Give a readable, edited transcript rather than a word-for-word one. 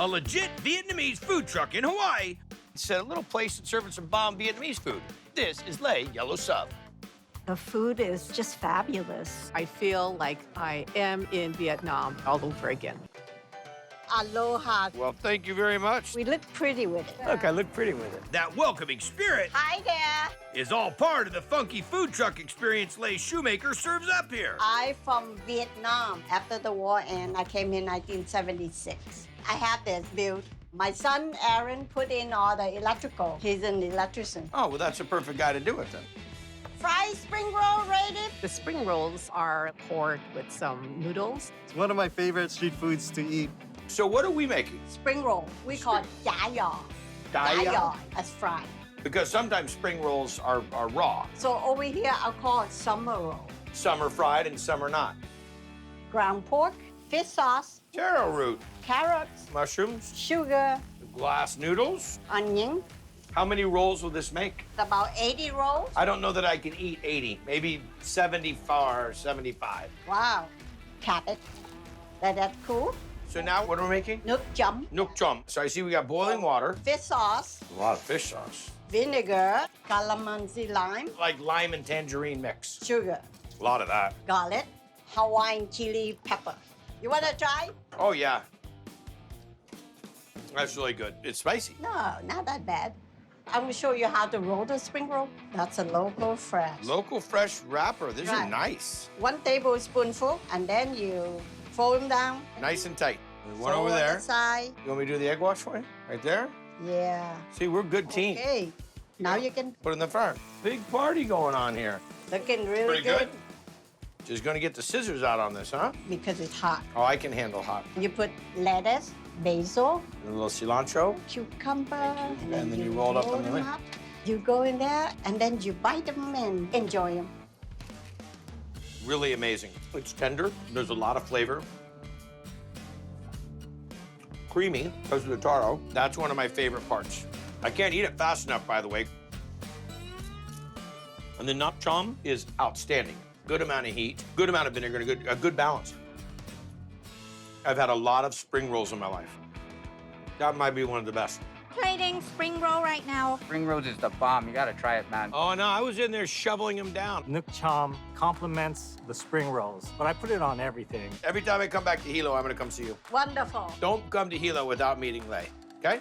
a legit Vietnamese food truck in Hawaii. It's a little place that's serving some bomb Vietnamese food. This is Lei Yellow Sub. The food is just fabulous. I feel like I am in Vietnam all over again. Aloha. Well, thank you very much. We look pretty with it. Look, I look pretty with it. That welcoming spirit Hi there. is all part of the funky food truck experience Lei Shoemaker serves up here. I'm from Vietnam. After the war, and I came in 1976. I have this built. My son, Aaron, put in all the electrical. He's an electrician. Oh, well, that's a perfect guy to do it then. Fried spring roll ready? The spring rolls are poured with some noodles. It's one of my favorite street foods to eat. So what are we making? Spring roll. We call it chả giò. Chả giò? As fried. Because sometimes spring rolls are raw. So over here, I'll call it summer roll. Some are fried and some are not. Ground pork, fish sauce, Taro root, carrots, mushrooms, sugar, glass noodles. onion. How many rolls will this make? About 80 rolls. I don't know that I can eat 80, maybe 74 or 75. Wow. Cabbage. That's cool. So now what are we making? Nước chấm, Nook chum. So I see we got boiling water, fish sauce, a lot of fish sauce, vinegar, calamansi lime, like lime and tangerine mix. sugar, A lot of that. garlic, Hawaiian chili pepper. You want to try? Oh, yeah. That's really good. It's spicy. No, not that bad. I'm going to show you how to roll the spring roll. That's a local fresh. Local fresh wrapper. These are Right. nice. 1 tablespoonful, and then you fold them down. Nice and tight. One Fold over on there. the side. You want me to do the egg wash for you? Right there? Yeah. See, we're a good team. Okay. Now you can. Put it in the front. Big party going on here. Looking really Pretty good. Just gonna get the scissors out on this, huh? because it's hot. Oh, I can handle hot. You put lettuce, basil, And a little cilantro. cucumber, And then you roll it up on the them lid. up. You go in there, and then you bite them and enjoy them. Really amazing. It's tender. There's a lot of flavor. Creamy because of the taro. That's one of my favorite parts. I can't eat it fast enough, by the way. And the nop chom is outstanding. Good amount of heat, good amount of vinegar, and a good balance. I've had a lot of spring rolls in my life. That might be one of the best. Plating spring roll right now. Spring rolls is the bomb. You gotta try it, man. Oh, no, I was in there shoveling them down. Nook chom complements the spring rolls, but I put it on everything. Every time I come back to Hilo, I'm gonna come see you. Wonderful. Don't come to Hilo without meeting Lei, okay?